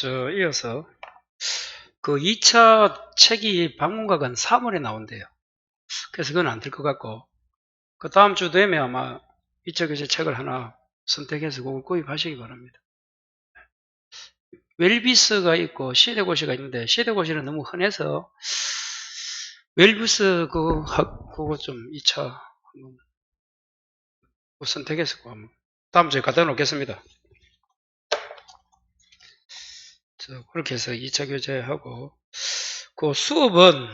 이어서 그 2차 책이 방문각은 3월에 나온대요. 그래서 그건 안 될 것 같고, 그 다음 주 되면 아마 2차 교재 책을 하나 선택해서 그걸 구입하시기 바랍니다. 웰비스가 있고 시대고시가 있는데, 시대고시는 너무 흔해서 웰비스 그거 좀 2차 한번 선택해서 한번 다음 주에 갖다 놓겠습니다. 그렇게 해서 2차 교재하고, 그 수업은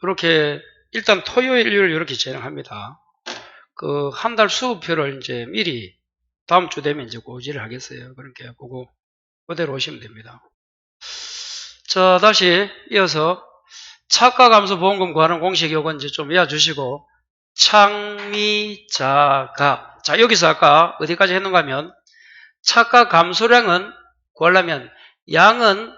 이렇게 일단 토요일, 일요일 이렇게 진행합니다. 그 한 달 수업표를 이제 미리 다음 주 되면 이제 고지를 하겠어요. 그러니까 보고 그대로 오시면 됩니다. 자, 다시 이어서 차가감소 보험금 구하는 공식 요건 이제 좀 외워주시고, 창미자가. 자, 여기서 아까 어디까지 했는가 하면, 차가감소량은 구하려면 양은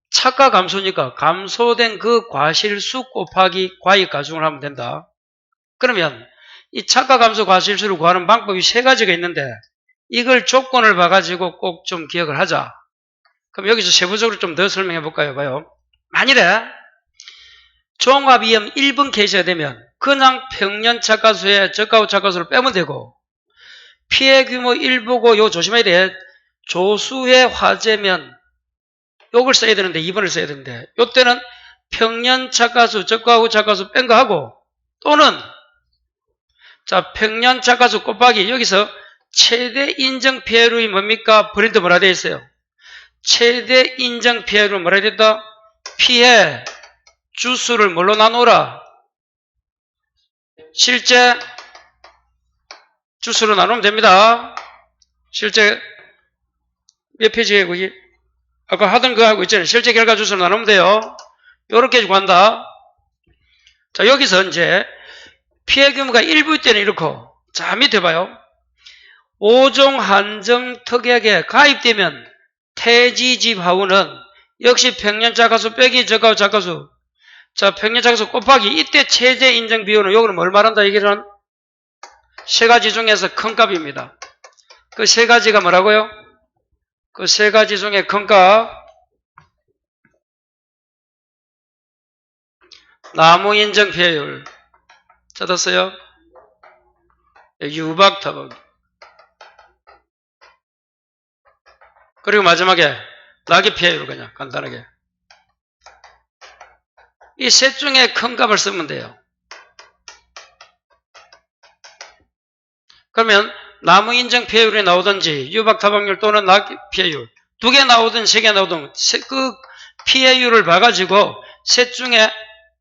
차가 감소니까 감소된 그 과실수 곱하기 과익 가중을 하면 된다. 그러면 이 차가 감소 과실수를 구하는 방법이 세 가지가 있는데, 이걸 조건을 봐가지고 꼭 좀 기억을 하자. 그럼 여기서 세부적으로 좀 더 설명해 볼까요? 봐요. 만일에 종합이염 1번 케이스가 되면 그냥 평년 차가수에 저가후 차가수를 빼면 되고, 피해 규모 1보고 요 조심해야 돼. 조수의 화재면 요걸 써야 되는데 2번을 써야 되는데, 요때는 평년 차가수, 저가후 차가수 뺀 거 하고, 또는 자, 평년 차가수 곱하기 여기서 최대 인정 피해율이 뭡니까? 브랜드 뭐라 되어 있어요? 최대 인정 피해율은 뭐라 되어 있다? 피해 주수를 뭘로 나누라? 실제 주수로 나누면 됩니다. 실제 몇 페이지에 거기 아까 하던 거 하고 있잖아요. 실제 결과 주수로 나누면 돼요. 요렇게 구한다. 자, 여기서 이제 피해 규모가 1부일 때는 이렇고, 자, 밑에 봐요. 5종 한정 특약에 가입되면 태지집하우는 역시 평년차가수 빼기 저가후 차가수. 자, 평년차가수 곱하기 이때 최대 인정 비율은 요거는 뭘 말한다? 이게는 세 가지 중에서 큰 값입니다. 그 세 가지가 뭐라고요? 그 세 가지 중에 큰 값. 나무 인정 피해율. 찾았어요? 유박 타박. 그리고 마지막에 낙입 피해율 그냥 간단하게. 이 셋 중에 큰 값을 쓰면 돼요. 그러면 나무 인정 피해율이 나오든지 유박 타박률 또는 낙입 피해율 두 개 나오든 세 개 나오든 그 피해율을 봐가지고 셋 중에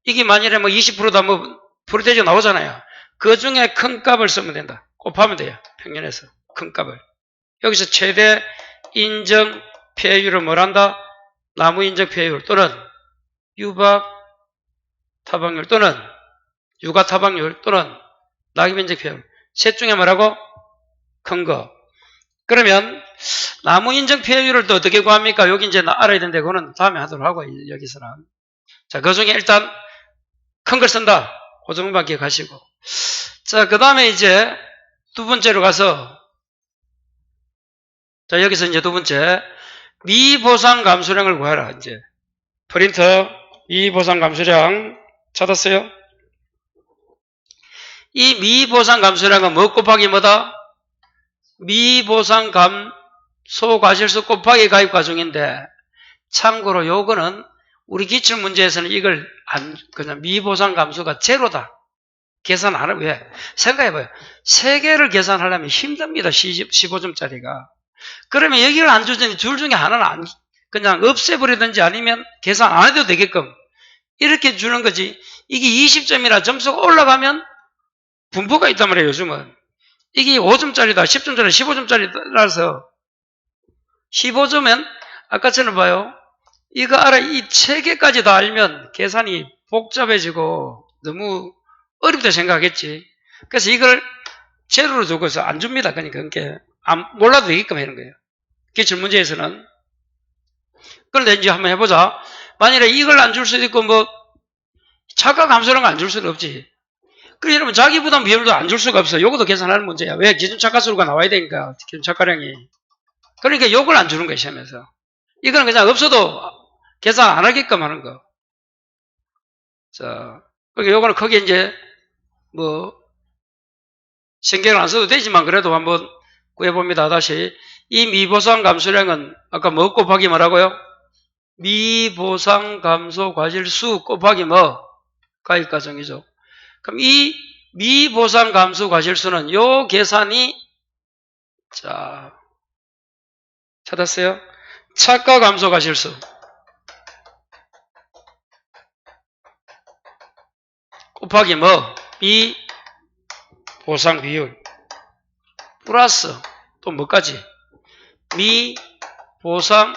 이게 만일에 뭐 20%다 뭐 프로테이지 나오잖아요. 그 중에 큰 값을 쓰면 된다. 곱하면 돼요. 평년에서 큰 값을. 여기서 최대 인정 피해율을 뭘한다? 나무 인정 피해율 또는 유박 타박률 또는 유가 타박률 또는 낙입 인정 피해율. 셋 중에 뭐라고? 큰 거. 그러면 나무 인정 피해율을 또 어떻게 구합니까? 여기 이제 알아야 되는데 그거는 다음에 하도록 하고 여기서는. 자, 그 중에 일단 큰 걸 쓴다. 그 정도만 기억하시고. 자, 그 다음에 이제 두 번째로 가서, 자, 여기서 이제 두 번째, 미보상 감소량을 구해라. 이제 프린터 미보상 감소량 찾았어요? 이 미보상 감소량은 뭐 곱하기 뭐다? 미보상 감소 과실수 곱하기 가입 과중인데, 참고로 요거는 우리 기출문제에서는 이걸 그냥 미보상 감소가 제로다. 계산 안 하고, 왜? 생각해봐요. 3개를 계산하려면 힘듭니다. 15점짜리가. 그러면 여기를 안 주더니 둘 중에 하나는 그냥 없애버리든지 아니면 계산 안 해도 되게끔 이렇게 주는 거지. 이게 20점이라 점수가 올라가면 분포가 있단 말이에요, 요즘은. 이게 5점짜리다, 10점짜리, 15점짜리라서 15점은 아까처럼 봐요. 이거 알아, 이 3개까지 다 알면 계산이 복잡해지고 너무 어렵다 생각하겠지. 그래서 이걸 제로로 두고서 안 줍니다. 그러니까 몰라도 되게끔 하는 거예요. 기출문제에서는. 그런데 이제 한번 해보자. 만일에 이걸 안 줄 수도 있고, 뭐, 차가 감소라는 거 안 줄 수는 없지. 그래, 여러분, 자기 부담 비율도 안 줄 수가 없어. 요것도 계산하는 문제야. 왜? 기준 차가수가 나와야 되니까, 기준 차가량이. 그러니까 요걸 안 주는 거야, 시험에서. 이거는 그냥 없어도 계산 안 하게끔 하는 거. 자, 그러니까 요거는 크게 이제, 신경을 안 써도 되지만 그래도 한번 구해봅니다. 다시. 이 미보상 감소량은 아까 뭐 곱하기 뭐라고요? 미보상 감소 과실수 곱하기 가입과정이죠. 그럼 이 미보상 감소 과실수는 요 계산이, 자, 찾았어요? 차가 감소 과실수. 곱하기 미보상 비율. 플러스 또 뭐까지? 미보상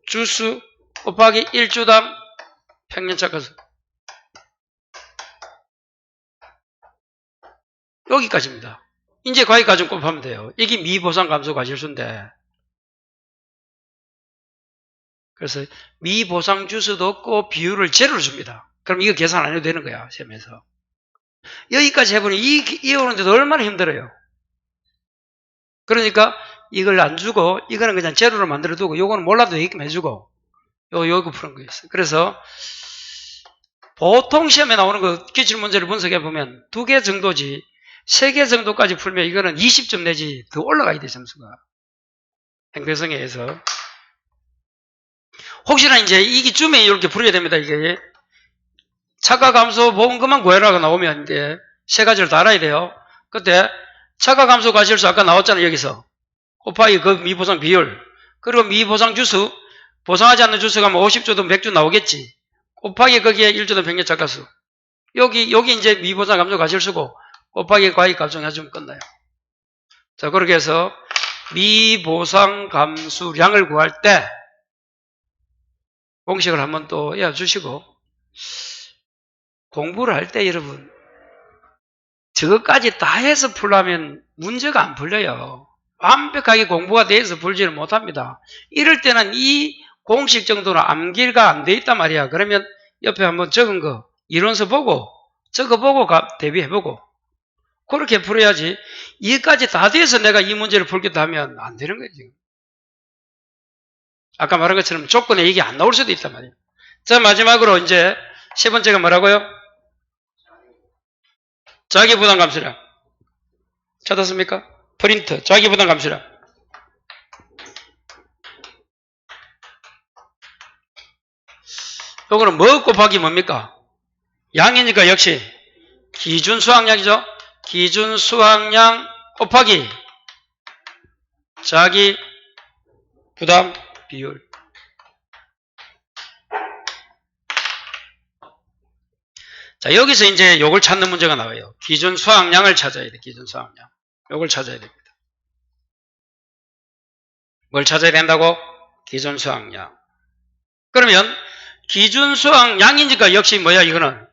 주수 곱하기 1주당 평년차가수. 여기까지입니다. 이제 과외과정 곱하면 돼요. 이게 미보상 감소 과실수인데. 그래서 미보상 주수도 없고 비율을 제로로 줍니다. 그럼 이거 계산 안 해도 되는 거야, 시험에서. 여기까지 해보니 이 오는데도 얼마나 힘들어요. 그러니까 이걸 안 주고 이거는 그냥 제로로 만들어 두고 요거는 몰라도 얘기만 해주고 요거 푸는 거였어요. 그래서 보통 시험에 나오는 거 기출문제를 분석해 보면 2개 정도지 3개 정도까지 풀면 이거는 20점 내지 더 올라가야 돼, 점수가. 행대성에 의해서. 혹시나 이제 이게 쯤에 이렇게 풀어야 됩니다. 이게 차가 감소 보은 것만 구해라고 나오면 이제 3가지를 다 알아야 돼요. 그때 차가 감소 과실수 아까 나왔잖아요. 여기서 곱하기 그 미보상 비율, 그리고 미보상 주수, 보상하지 않는 주수가 50주든 100주 나오겠지. 곱하기 거기에 1주든 평균차가수. 여기 이제 미보상 감소 과실수고 곱하기 과익 감소해주면 끝나요. 자, 그렇게 해서 미보상 감수량을 구할 때 공식을 한번 또 외워주시고, 공부를 할 때 여러분 저것까지 다 해서 풀려면 문제가 안 풀려요. 완벽하게 공부가 돼서 풀지를 못합니다. 이럴 때는 이 공식 정도는 암기가 안 돼 있단 말이야. 그러면 옆에 한번 적은 거 이론서 보고 적어보고 대비해보고 그렇게 풀어야지. 이까지 다 돼서 내가 이 문제를 풀겠다 하면 안 되는 거예요, 지금. 아까 말한 것처럼 조건에 이게 안 나올 수도 있단 말이에요. 자, 마지막으로 이제 10번째가 뭐라고요? 자기부담 감수량. 찾았습니까? 프린트, 자기부담 감수량. 요거는 뭐 곱하기 뭡니까? 양이니까 역시 기준 수확량이죠. 기준 수확량 곱하기 자기 부담 비율. 자, 여기서 이제 요걸 찾는 문제가 나와요. 기준 수확량을 찾아야 돼. 기준 수확량. 요걸 찾아야 됩니다. 뭘 찾아야 된다고? 기준 수확량. 그러면 기준 수확량이니까 역시 뭐야, 이거는?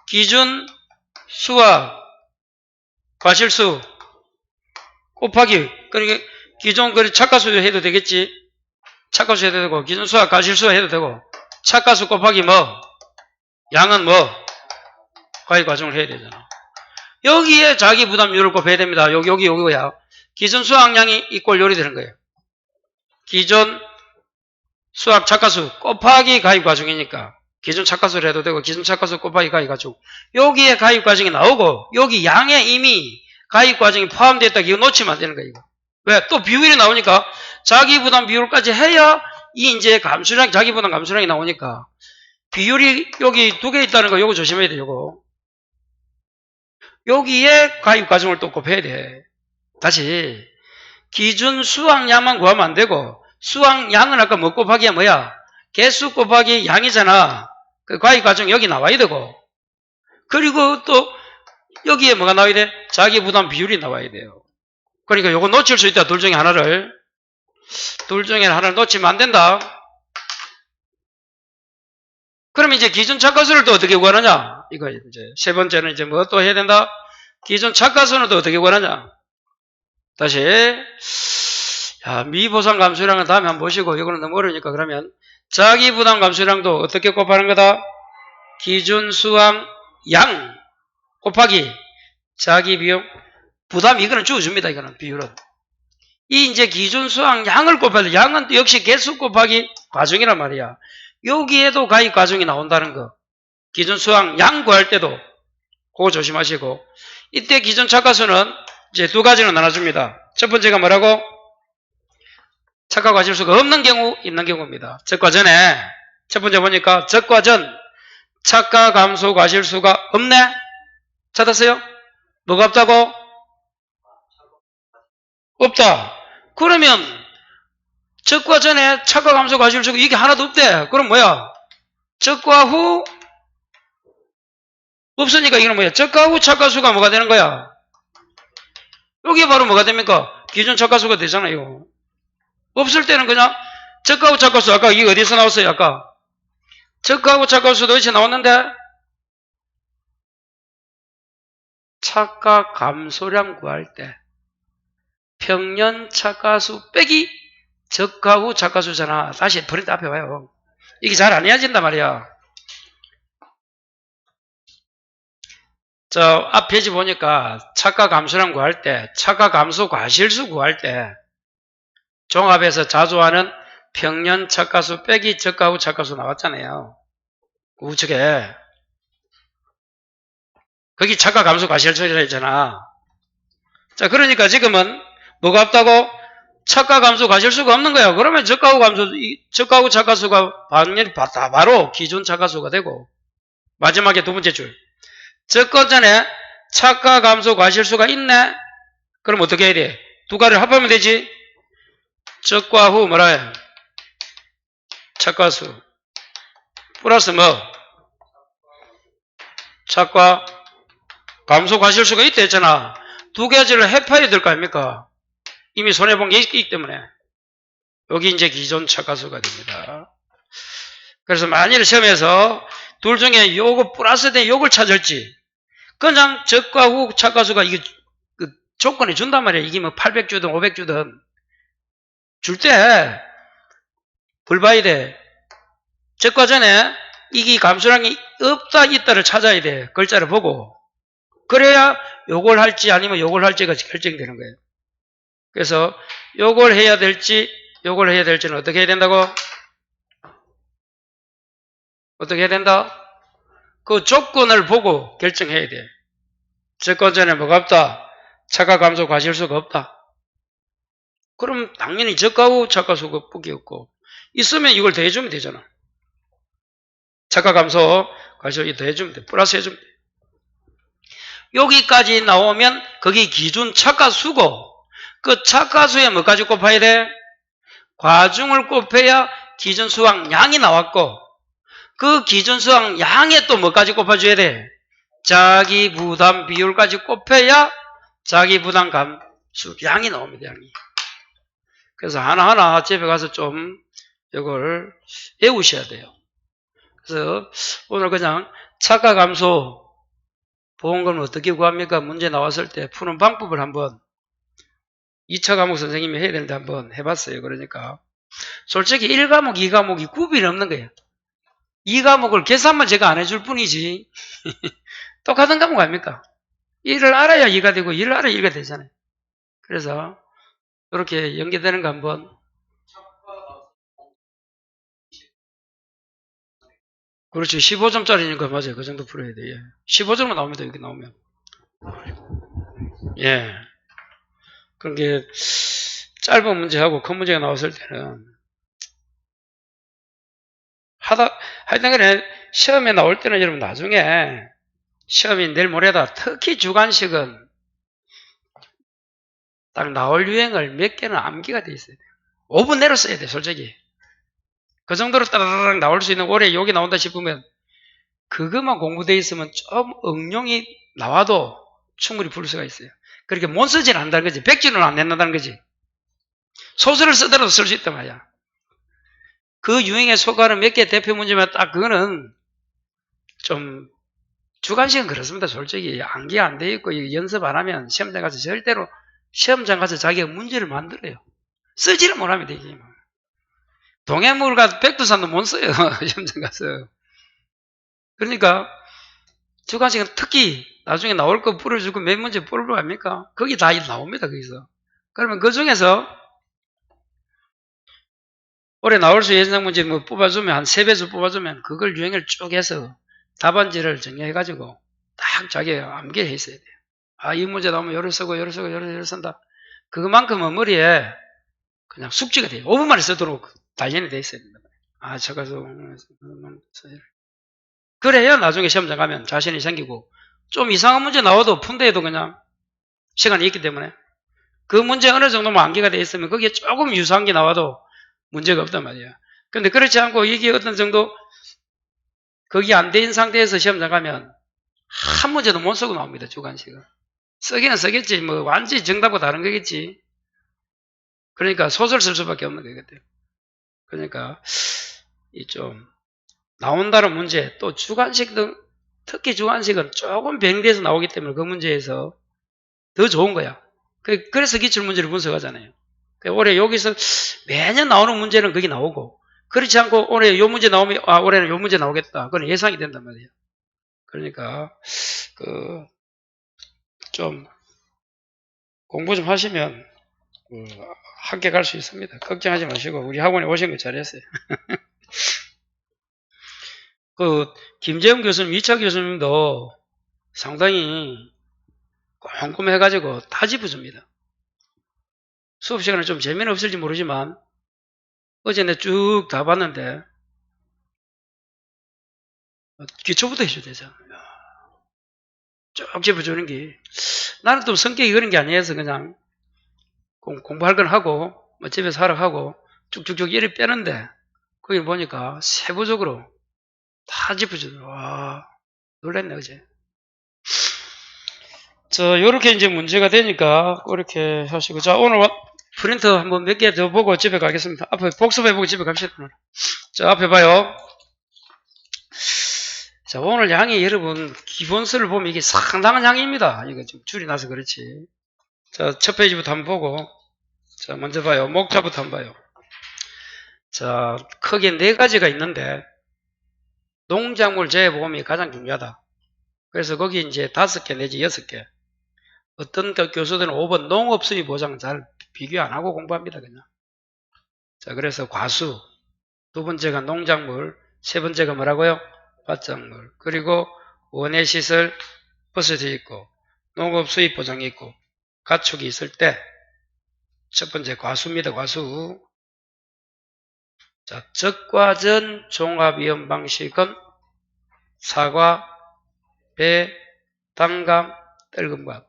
기준 수확 과실수 곱하기, 그러니까 기존 착가수 해도 되겠지. 착가수 해도 되고, 기준 수확 과실수 해도 되고, 착가수 곱하기 양은 과외 과정을 해야 되잖아. 여기에 자기 부담률을 곱해야 됩니다. 여기야. 기준 수확량이 이꼴 요리 되는 거예요. 기존 수학 착가수 곱하기 가입 과정이니까 기준 착가수를 해도 되고 기준 착가수 곱하기 가입 과정. 여기에 가입 과정이 나오고 여기 양에 이미 가입 과정이 포함되어 있다. 이거 놓치면 안 되는 거예요. 이거. 왜? 또 비율이 나오니까 자기 부담 비율까지 해야 이 이제 감수량, 자기 부담 감수량이 나오니까 비율이 여기 2개 있다는 거 요거 조심해야 돼. 요거. 여기에 가입 과정을 또 곱해야 돼. 다시 기준 수확량만 구하면 안 되고 수확량은 아까 뭐 곱하기야 뭐야? 개수 곱하기 양이잖아. 그 가입 과정 여기 나와야 되고 그리고 또 여기에 뭐가 나와야 돼? 자기 부담 비율이 나와야 돼요. 그러니까 요거 놓칠 수 있다. 둘 중에 하나를 놓치면 안 된다. 그럼 이제 기준 착가수를 또 어떻게 구하느냐? 이거 이제 세 번째는 이제 뭐 또 해야 된다? 기준 착가수는 또 어떻게 구하느냐? 다시. 미보상 감수량은 다음에 한번 보시고, 이거는 너무 어려우니까 그러면 자기 부담 감수량도 어떻게 곱하는 거다? 기준 수확 양 곱하기 자기 비용 부담, 이거는 주어줍니다. 이거는 비율은. 이 이제 기준 수학 양을 곱해야 돼. 양은 역시 개수 곱하기 과중이란 말이야. 여기에도 가입 과중이 나온다는 거. 기준 수학 양 구할 때도 그거 조심하시고. 이때 기준 착가수는 이제 두 가지로 나눠줍니다. 첫 번째가 뭐라고? 착가 과실수가 없는 경우, 있는 경우입니다. 적과 전에 첫 번째 보니까 적과 전 착가 감소 과실수가 없네? 찾았어요? 뭐가 없다고? 없다. 그러면 적과 전에 착가 감소 과실수가 이게 하나도 없대. 그럼 뭐야? 적과 후 없으니까 이거는 뭐야? 적과 후 착가수가 뭐가 되는 거야? 여기 바로 뭐가 됩니까? 기준 착가수가 되잖아요. 없을 때는 그냥 적과 후 착가수 아까 이게 어디서 나왔어요? 아까 적과 후 착가수도 어디서 나왔는데 착가 감소량 구할 때 평년 착가수 빼기 적과 후 착가수잖아. 다시 버린 앞에 와요. 이게 잘 안 이어진단 말이야. 저 앞 페이지 보니까 착가 감소량 구할 때 착가 감소 과실수 구할 때 종합에서 자주 하는 평년 착가수 빼기 적과 후 착가수 나왔잖아요. 우측에 거기 착가 감소 과실수라 했잖아. 자, 그러니까 지금은 뭐가 없다고? 착가 감소 과실수가 없는 거야. 그러면 적과 후 감소, 적과 후 착가수가 바로 기준 착가수가 되고 마지막에 두 번째 줄 적과 전에 착가 감소 과실수가 있네? 그럼 어떻게 해야 돼? 두 가지를 합하면 되지? 적과 후 뭐라 해? 착가수 플러스 뭐? 착가 감소 과실수가 있다 했잖아. 두 가지를 합해야 될 거 아닙니까? 이미 손해본 게 있기 때문에 여기 이제 기존 착가수가 됩니다. 그래서 만일 시험에서 둘 중에 요거 플러스 된 요걸 찾을지 그냥 적과 후 착가수가 이게 그 조건이 준단 말이야. 이게 뭐 800주든 500주든 줄 때 불봐야 돼. 적과 전에 이게 감소량이 없다 있다를 찾아야 돼. 글자를 보고. 그래야 요걸 할지 아니면 요걸 할지가 결정되는 거예요. 그래서 요걸 해야 될지 요걸 해야 될지는 어떻게 해야 된다고? 어떻게 해야 된다? 그 조건을 보고 결정해야 돼. 적과 전에 뭐가 없다? 착가 감소 과실수가 없다. 그럼 당연히 적과 후 착가수가 뿐이 없고 있으면 이걸 더해주면 되잖아. 착가 감소 과실수 더해주면 돼. 플러스 해주면 돼. 여기까지 나오면 거기 기준 착가수고 그 착가수에 뭐까지 곱해야 돼? 과중을 곱해야 기준 수학 양이 나왔고 그 기준 수학 양에 또 뭐까지 곱해줘야 돼? 자기 부담 비율까지 곱해야 자기 부담 감수 양이 나옵니다. 양이. 그래서 하나하나 집에 가서 좀 이걸 외우셔야 돼요. 그래서 오늘 그냥 착가 감소 보험금을 어떻게 구합니까? 문제 나왔을 때 푸는 방법을 한번 2차 과목 선생님이 해야 되는데 한번 해봤어요. 그러니까 솔직히 1과목, 2과목이 구분이 없는 거예요. 2과목을 계산만 제가 안 해줄 뿐이지 똑같은 과목 아닙니까? 1을 알아야 2가 되고 1을 알아야 1가 되잖아요. 그래서 이렇게 연계되는 거 한번 그렇죠. 15점짜리니까 맞아요. 그 정도 풀어야 돼요. 15점만 나옵니다. 이렇게 나오면. 예. 그런 게 짧은 문제하고 큰 문제가 나왔을 때는 하여튼 간에 시험에 나올 때는 여러분 나중에 시험이 내일 모레다 특히 주관식은 딱 나올 유행을 몇 개는 암기가 돼 있어야 돼요. 5분 내로 써야 돼, 솔직히. 그 정도로 따라락 나올 수 있는 올해 여기 나온다 싶으면 그것만 공부되어 있으면 좀 응용이 나와도 충분히 풀 수가 있어요. 그렇게 못 쓰지는 않는다는 거지. 백지는 안 낸다는 거지. 소설을 쓰더라도 쓸 수 있단 말이야. 그 유행에 속하는 몇 개 대표 문제면 딱 그거는 좀 주관식은 그렇습니다. 솔직히 암기 안 돼 있고 연습 안 하면 시험장 가서 절대로 시험장 가서 자기가 문제를 만들어요. 쓰지를 못하면 되지. 동해물 가서 백두산도 못 써요. 시험장 가서. 그러니까 주관식은 특히 나중에 나올 거 풀어주고 몇 문제 풀고 합니까? 거기 다 나옵니다. 거기서. 그러면 그 중에서 올해 나올 수 예상 문제 뭐 뽑아주면 한 3배수 뽑아주면 그걸 유형을 쭉 해서 답안지를 정리해가지고 딱 자기가 암기해 있어야 돼요. 아, 이 문제 나오면 요를 쓰고 요를 쓰고 요를 쓴다. 그것만큼은 머리에 그냥 숙지가 돼요. 5분 만에 쓰도록 단련이 돼 있어야 된다. 아, 저가서 그래야 나중에 시험장 가면 자신이 생기고 좀 이상한 문제 나와도 푼데에도 그냥 시간이 있기 때문에 그 문제 어느 정도만 암기가 돼 있으면 거기에 조금 유사한 게 나와도 문제가 없단 말이야. 근데 그렇지 않고 이게 어떤 정도 거기 안 돼 있는 상태에서 시험장 가면 한 문제도 못 쓰고 나옵니다. 주관식은. 쓰기는 쓰겠지. 뭐 완전히 정답과 다른 거겠지. 그러니까 소설 쓸 수밖에 없는 거거든. 그러니까 이 좀 나온다는 문제 또 주관식 등 특히 주관식은 조금 변형돼서 나오기 때문에 그 문제에서 더 좋은 거야. 그래서 기출문제를 분석하잖아요. 올해 여기서 매년 나오는 문제는 거기 나오고 그렇지 않고 올해 요 문제 나오면 아 올해는 요 문제 나오겠다. 그건 예상이 된단 말이에요. 그러니까 좀 공부 좀 하시면 함께 갈 수 있습니다. 걱정하지 마시고 우리 학원에 오신 거 잘했어요. 김재훈 교수님, 2차 교수님도 상당히 꼼꼼해가지고 다 짚어줍니다. 수업 시간에 좀 재미는 없을지 모르지만 어제 내가 쭉 다 봤는데 기초부터 해줘야 되잖아. 쭉 짚어주는 게 나는 또 성격이 그런 게 아니어서 그냥 공부할 건 하고 뭐 집에서 하라 하고 쭉쭉쭉 이리 빼는데 거기 보니까 세부적으로 다 짚어주더라고. 와 놀랬네 어제. 요렇게 이제 문제가 되니까 그렇게 하시고 자 오늘 프린터 한번 몇 개 더 보고 집에 가겠습니다. 앞에 복습해보고 집에 갑시다. 자 앞에 봐요. 자 오늘 양이 여러분 기본서를 보면 이게 상당한 양입니다. 이거 좀 줄이 나서 그렇지. 자 첫 페이지부터 한번 보고 자 먼저 봐요. 목차부터 한번 봐요. 자 크게 4가지가 있는데 농작물 재보험이 가장 중요하다. 그래서 거기 이제 5개 내지 6개. 어떤 교수들은 5번 농업수입 보장 잘 비교 안 하고 공부합니다, 그냥. 자, 그래서 과수. 2번째가 농작물. 3번째가 뭐라고요? 밭작물. 그리고 원예시설 버스트 있고, 농업수입 보장이 있고, 가축이 있을 때, 첫 번째 과수입니다, 과수. 자, 적과전 종합위험 방식은 사과, 배, 단감, 뜰금과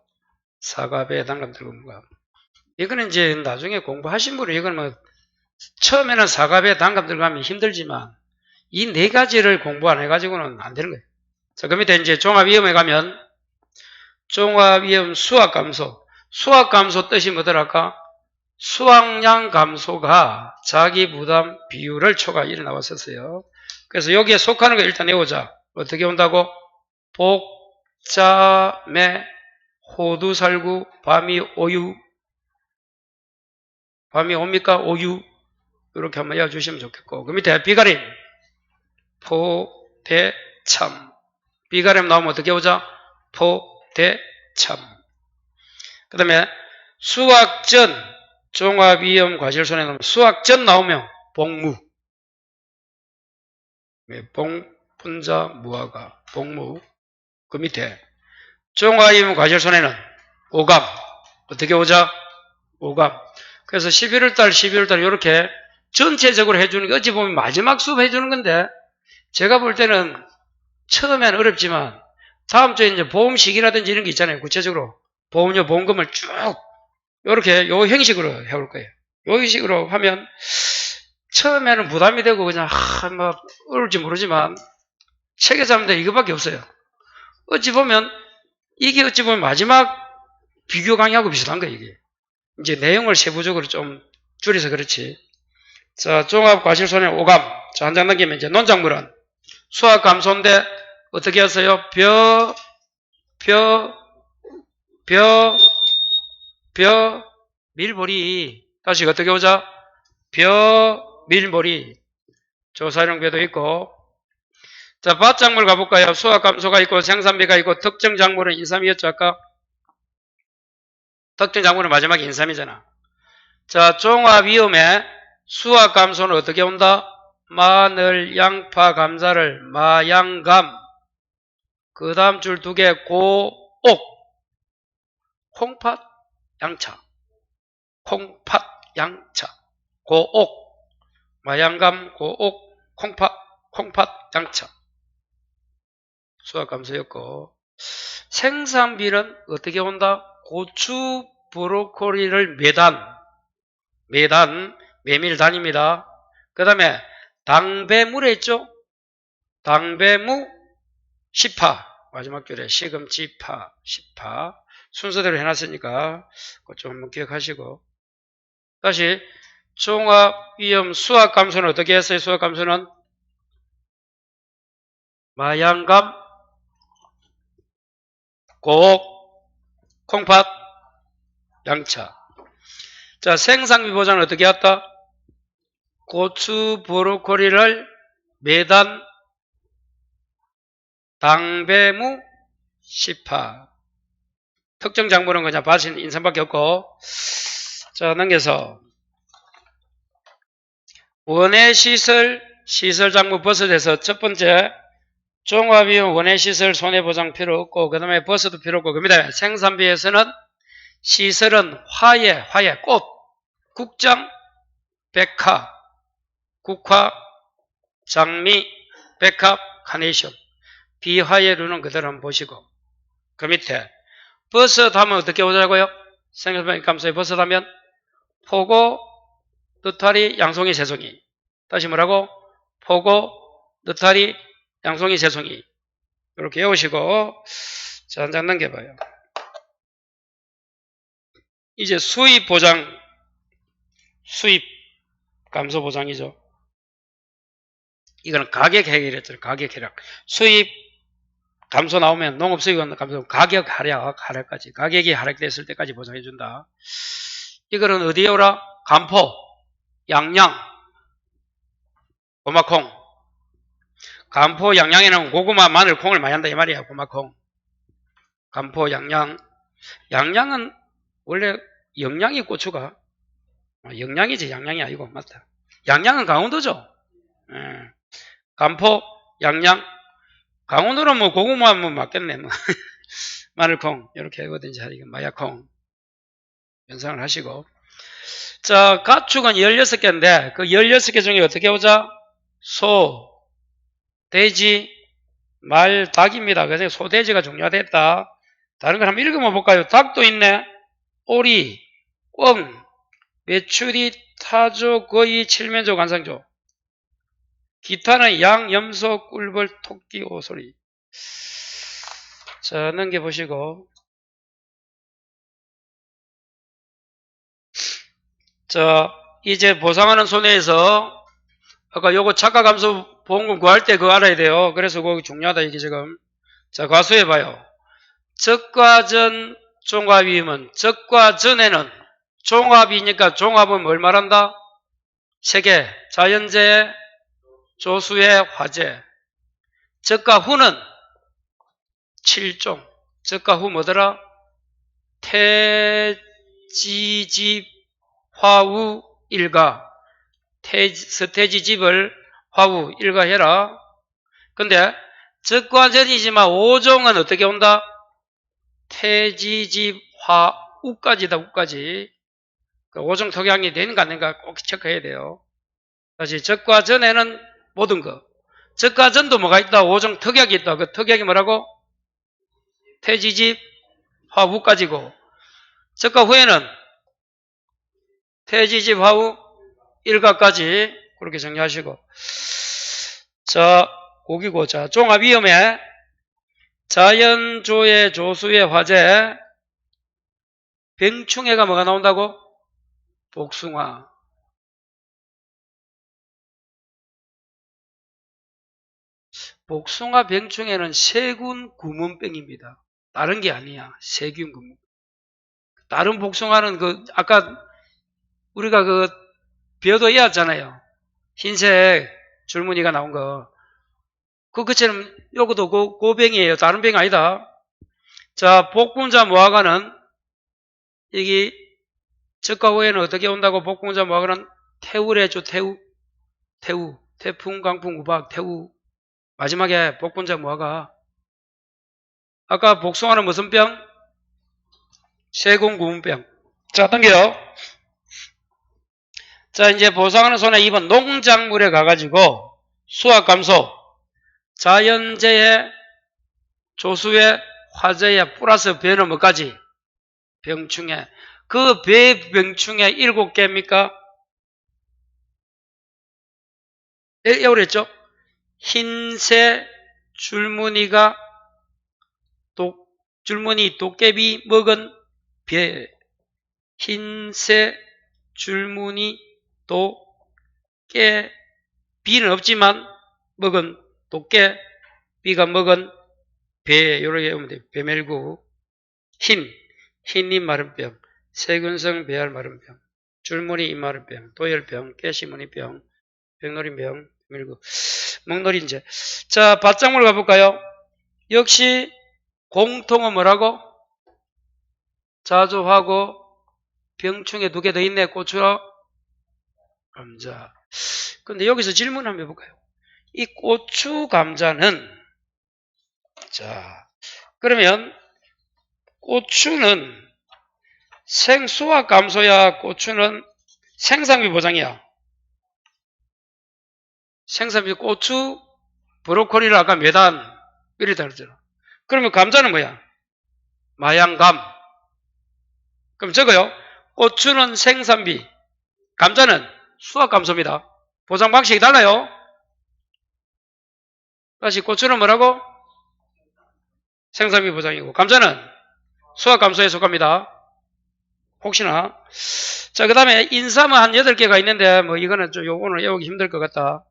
사과, 배, 단감, 뜰금과 이거는 이제 나중에 공부하신 분은 이거는 뭐 처음에는 사과, 배, 단감, 뜰금이 힘들지만 이 4가지를 공부 안 해가지고는 안 되는 거예요. 자, 그 밑에 이제 종합위험에 가면 종합위험 수확감소. 수확감소 뜻이 뭐더랄까? 수확량 감소가 자기 부담 비율을 초과 이래 나왔었어요. 그래서 여기에 속하는 거 일단 외우자. 어떻게 온다고? 복자매 호두살구 밤이 오유 밤이 옵니까? 오유 이렇게 한번 외워주시면 좋겠고 그 밑에 비가림 포대참 비가림 나오면 어떻게 오자? 포대참 그 다음에 수확전 종합위험 과실손해 나오면 수확전 나오면 복무 봉분자 무화과 복무 그 밑에 종합위험 과실손해는 오감 어떻게 오자? 오감 그래서 11월달 이렇게 전체적으로 해주는 게 어찌 보면 마지막 수업 해주는 건데 제가 볼 때는 처음에는 어렵지만 다음 주에 이제 보험식이라든지 이런 게 있잖아요. 구체적으로 보험료 보험금을 쭉 이렇게 요 형식으로 해올 거예요. 요 형식으로 하면 처음에는 부담이 되고 그냥 뭐 어려울지 모르지만 책에 잡는데 이거밖에 없어요. 어찌 보면 이게 어찌 보면 마지막 비교 강의하고 비슷한 거예요. 이게 이제 내용을 세부적으로 좀 줄여서 그렇지. 자 종합 과실손해 오감. 자 한 장 남기면 이제 농작물은 수확 감소인데 어떻게 하세요? 밀보리 다시 어떻게 오자? 밀보리 조사용배도 있고 자 밭작물 가볼까요? 수확 감소가 있고 생산비가 있고 특정 작물은 인삼이었죠 아까? 특정 작물은 마지막에 인삼이잖아. 자, 종합위험에 수확감소는 어떻게 온다? 마늘, 양파, 감자를 마양감. 그 다음 줄 2개 고옥. 콩팥, 양차. 콩팥, 양차. 고옥. 마양감, 고옥, 콩팥, 양차. 수확감소였고. 생산비는 어떻게 온다? 고추, 브로콜리를 매단, 메밀단입니다. 그 다음에 당배물에 있죠? 당배무 10파. 마지막 줄에 시금치파 10파. 순서대로 해놨으니까 그것 좀 한번 기억하시고. 다시 종합위험 수확감소는 어떻게 했어요? 수확감소는 마양감, 고옥, 콩팥, 양차. 자, 생산비 보장은 어떻게 했다? 고추, 브로콜리를 매단, 당배무, 10파. 특정 작물은 그냥 받은 인상밖에 없고. 자, 넘겨서 원예시설, 시설작물 버섯에서 첫 번째 종합위험 원예시설 손해보장 필요 없고 그 다음에 버섯도 필요 없고 그다음에 생산비에서는 시설은 화예, 꽃, 국장, 백화, 국화, 장미, 백합, 카네이션. 비화예류는 그대로 한번 보시고 그 밑에 버섯 하면 어떻게 오자고요? 생산비 감소에 버섯 하면 포고, 느타리, 양송이, 새송이. 다시 뭐라고? 포고, 느타리, 양송이, 새송이. 이렇게 외우시고 자, 한 장 넘겨봐요. 이제 수입 보장, 수입 감소 보장이죠. 이거는 가격 해결했죠. 가격 하락. 수입 감소 나오면 농업수익은 감소, 가격 하락까지. 가격이 하락됐을 때까지 보장해준다. 이거는 어디에 오라? 간포, 양양, 고마콩. 간포, 양양에는 고구마, 마늘, 콩을 많이 한다 이 말이야. 고마콩. 간포, 양양. 양양은 원래 영양이 고추가. 영양이지 양양이 아니고 맞다. 양양은 강원도죠. 간포, 양양. 강원도는 뭐 고구마 뭐 맞겠네. 뭐. 마늘콩 이렇게 하거든요. 마야콩 연상을 하시고. 자, 가축은 16개인데 그 16개 중에 어떻게 오자? 소, 돼지, 말, 닭입니다. 그래서 소, 돼지가 중요하겠다. 다른 걸 한번 읽어봐 볼까요? 닭도 있네. 오리, 꿩, 메추리, 타조, 거위, 칠면조, 관상조. 기타는 양, 염소, 꿀벌, 토끼, 오소리. 자, 넘겨보시고. 자, 이제 보상하는 손해에서 아까 요거 차가감소 보험금 구할 때 그거 알아야 돼요. 그래서 그거 중요하다 이게 지금. 자, 과수해봐요. 적과 전 종합이면 적과 전에는 종합이니까 종합은 뭘 말한다? 세계, 자연재해, 조수의 화재. 적과 후는 7종. 적과 후 뭐더라? 태지집, 화우, 일가. 서태지집을 화우, 일가해라. 근데 적과 전이지만 5종은 어떻게 온다? 태지집, 화우까지다, 우까지. 5종 특약이 되는가 안 되는가 꼭 체크해야 돼요. 다시 적과 전에는 모든 거. 적과 전도 뭐가 있다? 5종 특약이 있다. 그 특약이 뭐라고? 태지집, 화우까지고. 적과 후에는 태지집, 화우, 일가까지 그렇게 정리하시고. 자, 고기고. 자, 종합위험에 자연조해, 조수의 화재, 병충해가 뭐가 나온다고? 복숭아. 복숭아 병충해는 세균 구몬병입니다. 다른 게 아니야. 세균 구몬. 다른 복숭아는 아까 우리가 벼도 이었잖아요. 흰색 줄무늬가 나온 거. 그것처럼 요것도 고병이에요. 다른 병이 아니다. 자, 복분자 무화과는 여기 적과 우회는 어떻게 온다고 복분자 뭐하고는 태우를 해줘. 태우. 태풍, 강풍, 우박, 태우. 마지막에 복분자 뭐하가. 아까 복숭아는 무슨 병? 세공구문병. 자, 당겨요. 자, 이제 보상하는 손에 2번 농작물에 가가지고 수확감소, 자연재해, 조수해, 화재해, 플러스 배는 뭐까지? 병충해. 그 배 병충해 7개입니까? 그랬죠? 흰새 줄무늬가 줄무늬 도깨비 먹은 배. 흰새 줄무늬 도깨 비는 없지만 먹은 도깨비가 먹은 배. 요렇게 하면 돼요. 배멜구. 흰잎 마른병, 세균성 배알 마른병, 줄무늬 잎 마른병, 도열병, 깨시무늬병, 병놀이병, 밀구, 먹놀이인제. 자, 밭작물 가볼까요? 역시 공통은 뭐라고? 자조하고 병충해 2개 더 있네. 고추, 감자. 근데 여기서 질문 한번 해볼까요? 이 고추, 감자는, 자, 그러면 고추는 생수확 감소야, 고추는 생산비 보장이야. 생산비, 고추, 브로콜리를 아까 매단, 이랬다 그랬잖아. 그러면 감자는 뭐야? 마양감. 그럼 적어요. 고추는 생산비, 감자는 수확 감소입니다. 보장 방식이 달라요. 다시 고추는 뭐라고? 생산비 보장이고, 감자는 수확 감소에 속합니다. 혹시나. 자, 그 다음에 인삼은 한 8개가 있는데, 뭐, 이거는 좀 오늘 외우기 힘들 것 같다.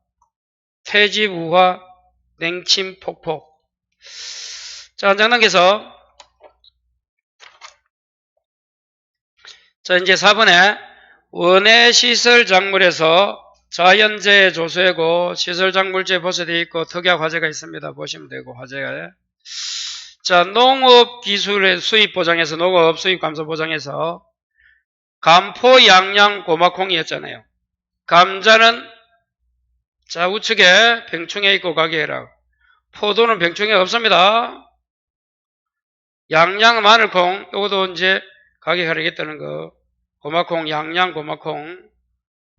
퇴집, 우화, 냉침, 폭폭. 자, 한 장 넘겨서. 자, 이제 4번에 원해시설 작물에서 자연재해 조수해고 시설작물제 보수되어 있고 특약 화재가 있습니다. 보시면 되고, 화재가. 자, 농업기술의 수입보장에서 농업 수입감소 보장에서 감포, 양양, 고마콩이었잖아요. 감자는 자, 우측에 병충해 있고 가게해라. 포도는 병충해 없습니다. 양양, 마늘콩, 이것도 이제 가격하겠다는 거. 고마콩, 양양, 고마콩,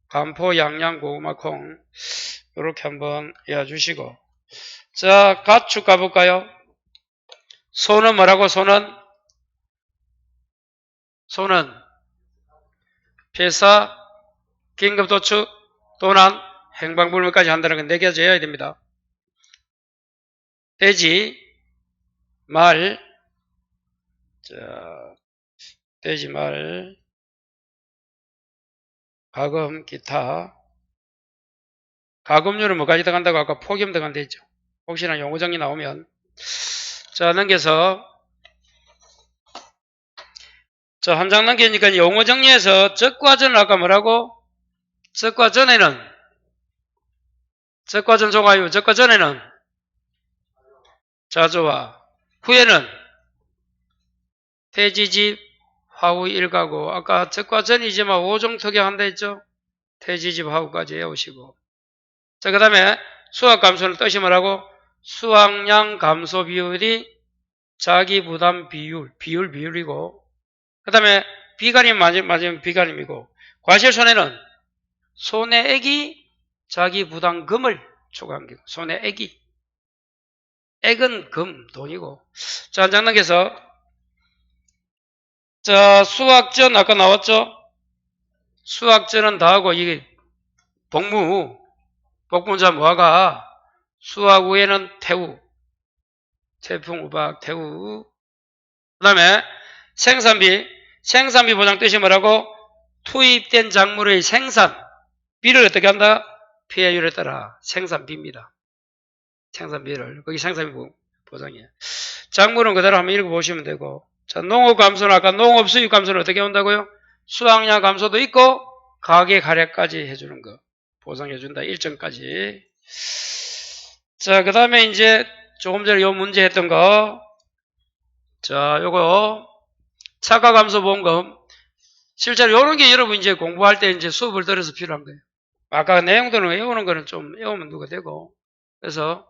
감포, 양양, 고마콩. 이렇게 한번 외워주시고. 자, 가축 가볼까요? 소는 뭐라고, 소는? 소는 폐사, 긴급도축, 도난, 행방불명까지 한다는 건 4개 지어야 됩니다. 돼지, 말, 자, 돼지, 말, 가금, 기타. 가금류는 뭐까지 들어간다고 아까 폭염 들어간다 했죠. 혹시나 용어정리 나오면. 자, 넘겨서. 자, 한 장 넘기니까 용어정리에서 적과전을 아까 뭐라고? 적과전에는 적과전 조가요. 적과전에는 자조와 후에는 태지집 화후 일가고. 아까 적과전이지만 5종 특약한다 했죠. 태지집 화후까지 외우시고. 자, 그 다음에 수확감소는 뜻이 뭐라고? 수확량 감소 비율이 자기부담 비율이고, 그 다음에 비가림 맞으면 비가림이고, 과실손해는 손해액이 자기부담금을 초과한 게, 손해액이. 액은 금, 돈이고. 자, 한 장 넘겨서. 자, 수확전 아까 나왔죠? 수확전은 다하고, 이게 복분자 뭐가? 수확 후에는 태우, 태풍, 우박, 태우. 그 다음에 생산비 보장 뜻이 뭐라고? 투입된 작물의 생산비를 어떻게 한다? 피해율에 따라 생산비입니다. 생산비를. 거기 생산비 보장이에요. 작물은 그대로 한번 읽어보시면 되고. 자, 농업 감소는 아까 농업 수입 감소는 어떻게 온다고요? 수확량 감소도 있고, 가격 할애까지 해주는 거. 보상해준다. 일정까지. 자, 그 다음에 이제 조금 전에 요 문제 했던 거. 자, 요거 차가감소 보험금. 실제로 이런 게 여러분 이제 공부할 때 이제 수업을 들어서 필요한 거예요. 아까 내용들은 외우는 거는 좀 외우면 누가 되고. 그래서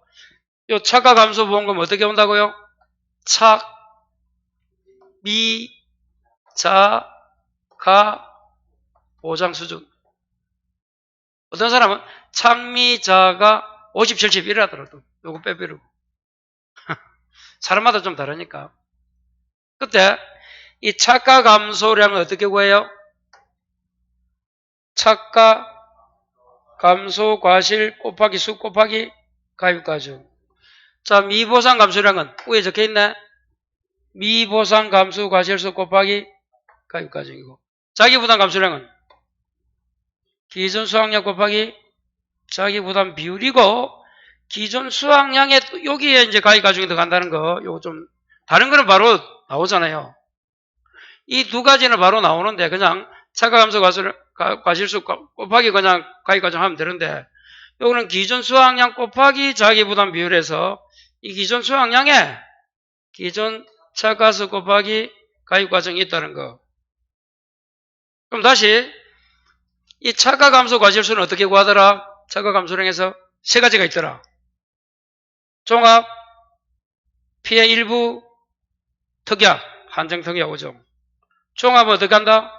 요 착각 함수 보험금 어떻게 온다고요? 착, 미, 자, 가, 보장 수준. 어떤 사람은 착미자가 50, 70 이라더라도 요거 빼버리고. 사람마다 좀 다르니까. 그때 이 착각 감소량을 어떻게 구해요? 착각 감소 과실 곱하기 수 곱하기 가입과정. 자, 미보상 감소량은 위에 적혀 있네. 미보상 감소 과실수 곱하기 가입과정이고. 자기부담 감소량은 기존 수확량 곱하기 자기부담 비율이고, 기존 수확량에 여기에 이제 가입과정이 들어간다는 거, 요거 좀 다른 거는 바로 나오잖아요. 이 두 가지는 바로 나오는데 그냥 착각함수 과실수 곱하기 그냥 가입과정 하면 되는데, 요거는 기존 수확량 곱하기 자기부담 비율에서 이 기존 수확량에 기존 착가수 곱하기 가입과정이 있다는 거. 그럼 다시 이 착각함수 과실수는 어떻게 구하더라? 착각함수량에서 세 가지가 있더라. 종합, 피해 일부, 특약, 한정 특약 5종. 종합은 어떻게 한다?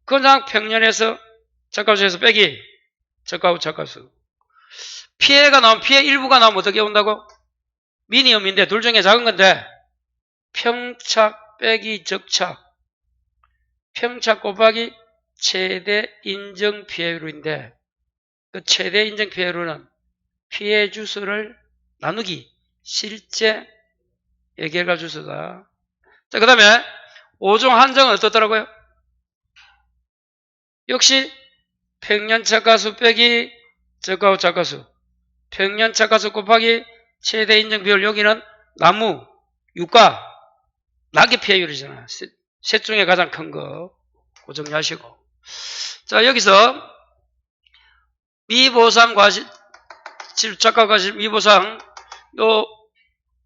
그냥 평년에서 착가수에서 빼기 저가 후 착가수. 피해가 나오면 피해 일부가 나오면 어떻게 온다고? 미니엄인데 둘 중에 작은 건데 평착 빼기 적착. 평착 곱하기 최대 인정 피해율인데 그 최대 인정 피해율은 피해 주수를 나누기 실제 예결과 주수다. 자, 그 다음에 5종 한정은 어떻더라고요? 역시 평년 착가수 빼기 저가 후 착가수. 평년 착가수 곱하기 최대 인정 비율. 여기는 나무, 유가, 낙의 피해율이잖아. 셋 중에 가장 큰 거. 그 정리하시고. 자, 여기서 미보상 과실, 착가 과실, 미보상, 요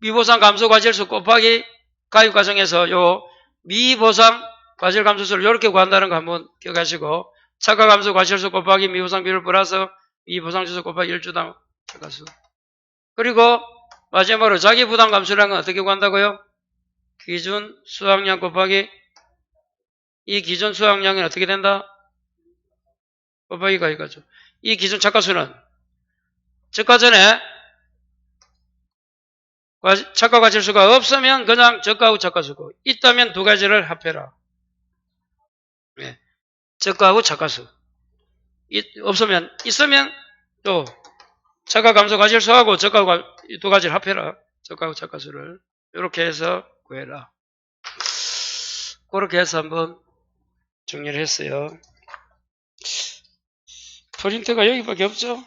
미보상 감소 과실수 곱하기 가입 과정에서 요 미보상 과실 감소수를 이렇게 구한다는 거 한번 기억하시고, 착가 감소 과실수 곱하기 미보상 비율 플러스 미보상 주수 곱하기 1주당 착가수. 그리고 마지막으로 자기 부담 감소량은 어떻게 구한다고요? 기준 수확량 곱하기 이 기존 수확량이 어떻게 된다? 곱하기 가입과정. 이 기준 착가수는 저가 전에 착가 과실수가 없으면 그냥 저가 후 착가수고, 있다면 두 가지를 합해라. 네. 저가 후 착가수. 없으면, 있으면 또 착가 감소 과실수하고 저가 후 두 가지를 합해라. 저가 후 착가수를. 이렇게 해서 구해라. 그렇게 해서 한번 정리를 했어요. 프린터가 여기밖에 없죠?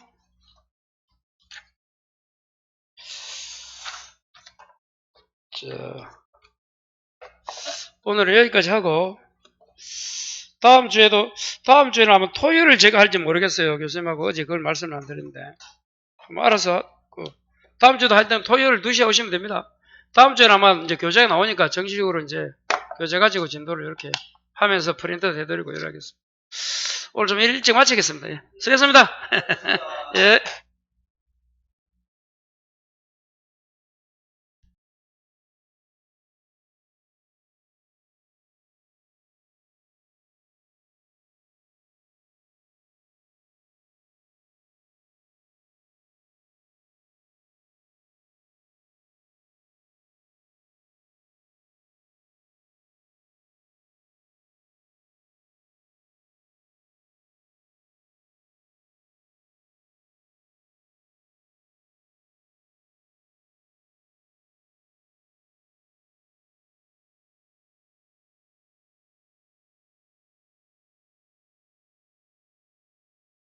자, 오늘은 여기까지 하고, 다음 주에는 아마 토요일을 제가 할지 모르겠어요. 교수님하고 어제 그걸 말씀을 안 드렸는데. 한번 알아서, 다음 주도 할 때는 토요일 2시에 오시면 됩니다. 다음 주에는 아마 이제 교재가 나오니까 정식으로 이제 교재 가지고 진도를 이렇게 하면서 프린터 대드리고 이러겠습니다. 오늘 좀 일찍 마치겠습니다. 예. 수고했습니다. 예.